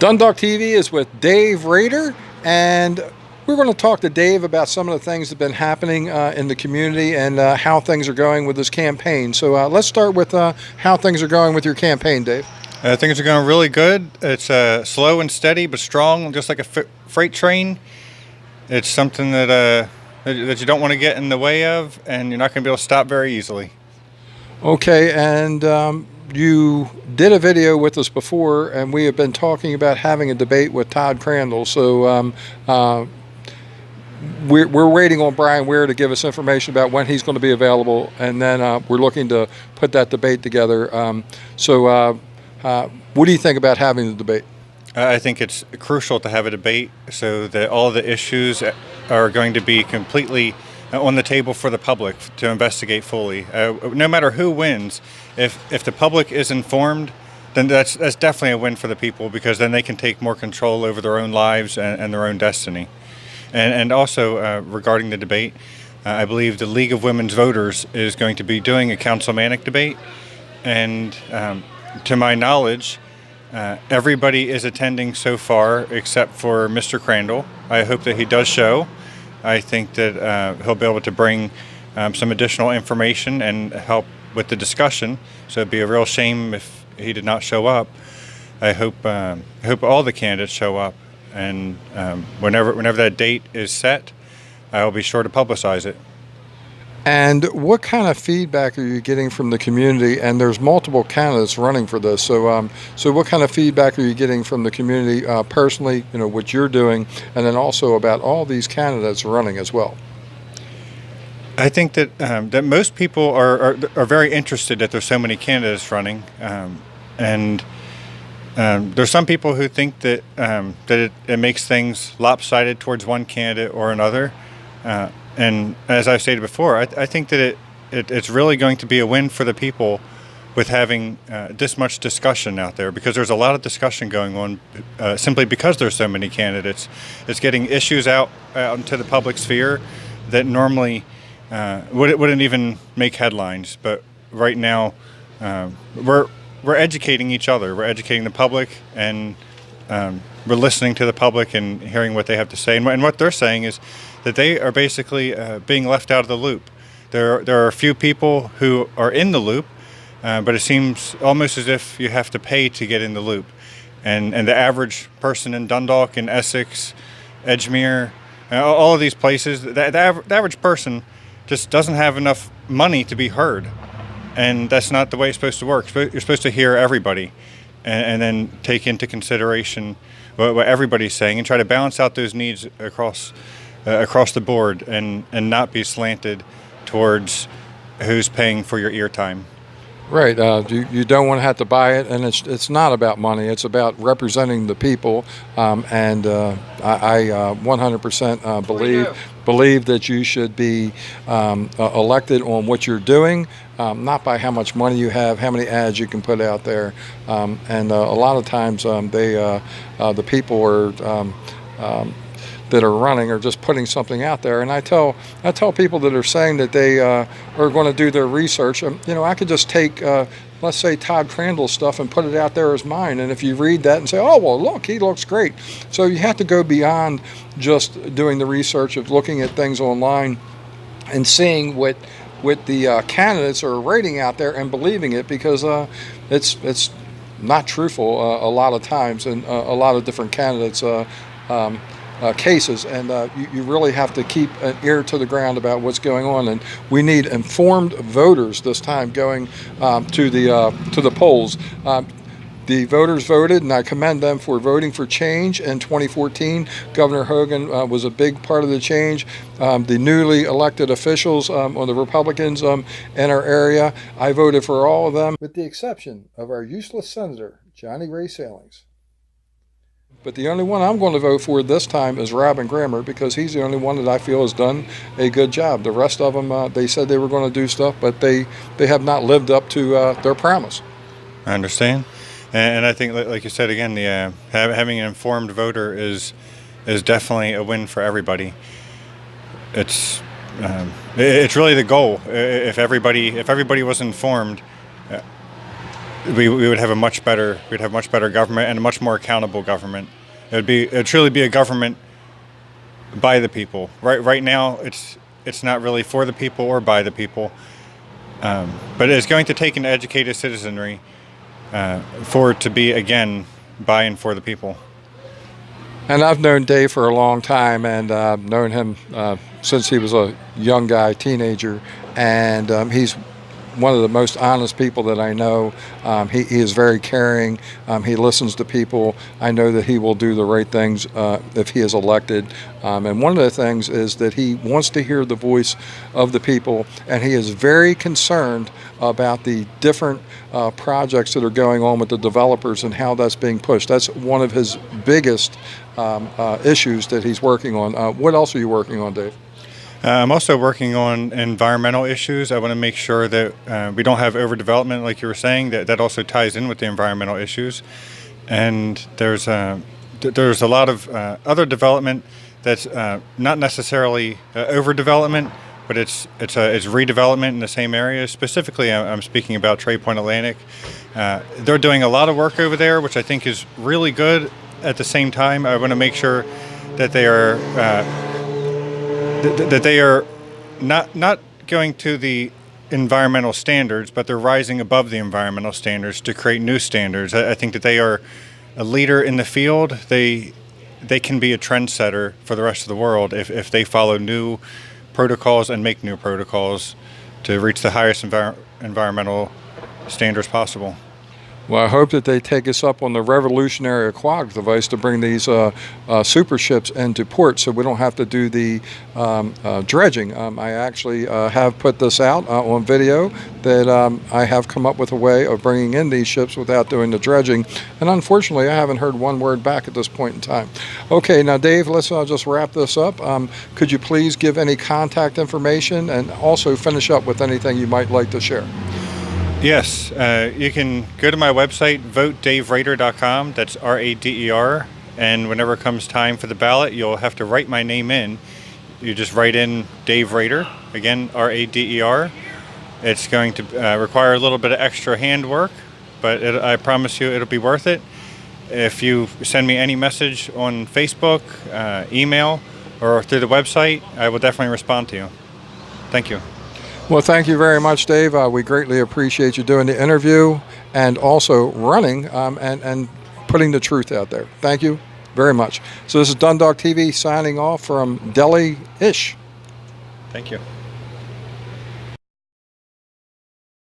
Dundalktv is with Dave Rader, and we're going to talk to Dave about some of the things that have been happening in the community and how things are going with this campaign. So let's start with how things are going with your campaign, Dave. Things are going really good. It's slow and steady, but strong, just like a freight train. It's something that you don't want to get in the way of, and you're not going to be able to stop very easily. Okay, and you did a video with us before, and we have been talking about having a debate with Todd Crandall. So we're waiting on Brian Weir to give us information about when he's going to be available, and then we're looking to put that debate together. What do you think about having the debate? I think it's crucial to have a debate so that all the issues are going to be completely on the table for the public to investigate fully. No matter who wins, if the public is informed, then that's definitely a win for the people, because then they can take more control over their own lives and their own destiny. And also regarding the debate, I believe the League of Women's Voters is going to be doing a councilmanic debate, and to my knowledge, everybody is attending so far except for Mr. Crandall. I hope that he does show. I think that he'll be able to bring some additional information and help with the discussion. So it'd be a real shame if he did not show up. I hope all the candidates show up, and whenever that date is set, I will be sure to publicize it. And what kind of feedback are you getting from the community? And there's multiple candidates running for this. So what kind of feedback are you getting from the community personally, what you're doing, and then also about all these candidates running as well? I think that that most people are very interested that there's so many candidates running, and there's some people who think that it makes things lopsided towards one candidate or another. And as I've stated before, I think that it's really going to be a win for the people with having this much discussion out there, because there's a lot of discussion going on simply because there's so many candidates. It's getting issues out into the public sphere that normally wouldn't even make headlines. But right now, we're educating each other. We're educating the public, and we're listening to the public and hearing what they have to say. And what they're saying is that they are basically being left out of the loop. There are a few people who are in the loop, but it seems almost as if you have to pay to get in the loop. And the average person in Dundalk, in Essex, Edgemere, all of these places, the average person just doesn't have enough money to be heard. And that's not the way it's supposed to work. You're supposed to hear everybody and then take into consideration what everybody's saying and try to balance out those needs across the board, and not be slanted towards who's paying for your eartime. Right. You don't want to have to buy it, and it's not about money. It's about representing the people. And I 100% believe that you should be elected on what you're doing, not by how much money you have, how many ads you can put out there. And a lot of times the people are that are running are just putting something out there. And I tell people that are saying that they are going to do their research, I could just take, let's say, Todd Crandall's stuff and put it out there as mine. And if you read that and say, oh, well, look, he looks great. So you have to go beyond just doing the research of looking at things online and seeing what the candidates are rating out there and believing it, because it's not truthful a lot of times, and a lot of different candidates cases, and you really have to keep an ear to the ground about what's going on. And we need informed voters this time going to the polls. The voters voted, and I commend them for voting for change in 2014. Governor Hogan was a big part of the change. The newly elected officials on the Republicans in our area, I voted for all of them, with the exception of our useless senator, Johnny Ray Salings. But the only one I'm going to vote for this time is Robin Grammer, because he's the only one that I feel has done a good job. The rest of them, they said they were going to do stuff, but they have not lived up to their promise. I understand. And I think, like you said again, the having an informed voter is definitely a win for everybody. It's really the goal. If everybody was informed, we would have much better government and a much more accountable government. It would truly be a government by the people. Right now, it's not really for the people or by the people, but it's going to take an educated citizenry for it to be again by and for the people. And I've known Dave for a long time, and I've known him since he was a young guy, teenager, and he's one of the most honest people that I know. He is very caring. He listens to people. I know that he will do the right things if he is elected. And one of the things is that he wants to hear the voice of the people, and he is very concerned about the different projects that are going on with the developers and how that's being pushed. That's one of his biggest issues that he's working on. What else are you working on, Dave? I'm also working on environmental issues. I want to make sure that we don't have overdevelopment, like you were saying. That also ties in with the environmental issues. And there's a lot of other development that's not necessarily overdevelopment, but it's redevelopment in the same area. Specifically, I'm speaking about Trade Point Atlantic. They're doing a lot of work over there, which I think is really good. At the same time, I want to make sure that they are not going to the environmental standards, but they're rising above the environmental standards to create new standards. I think that they are a leader in the field. They can be a trendsetter for the rest of the world if they follow new protocols and make new protocols to reach the highest environmental standards possible. Well, I hope that they take us up on the revolutionary aquatic device to bring these super ships into port so we don't have to do the dredging. I actually have put this out on video that I have come up with a way of bringing in these ships without doing the dredging. And unfortunately, I haven't heard one word back at this point in time. Okay, now, Dave, let's just wrap this up. Could you please give any contact information and also finish up with anything you might like to share? Yes, you can go to my website, votedaverader.com. That's RADER. And whenever it comes time for the ballot, you'll have to write my name in. You just write in Dave Rader, again, RADER. It's going to require a little bit of extra handwork, but I promise you it'll be worth it. If you send me any message on Facebook, email, or through the website, I will definitely respond to you. Thank you. Well, thank you very much, Dave. We greatly appreciate you doing the interview and also running and putting the truth out there. Thank you very much. So this is Dundalktv signing off from Delhi-ish. Thank you.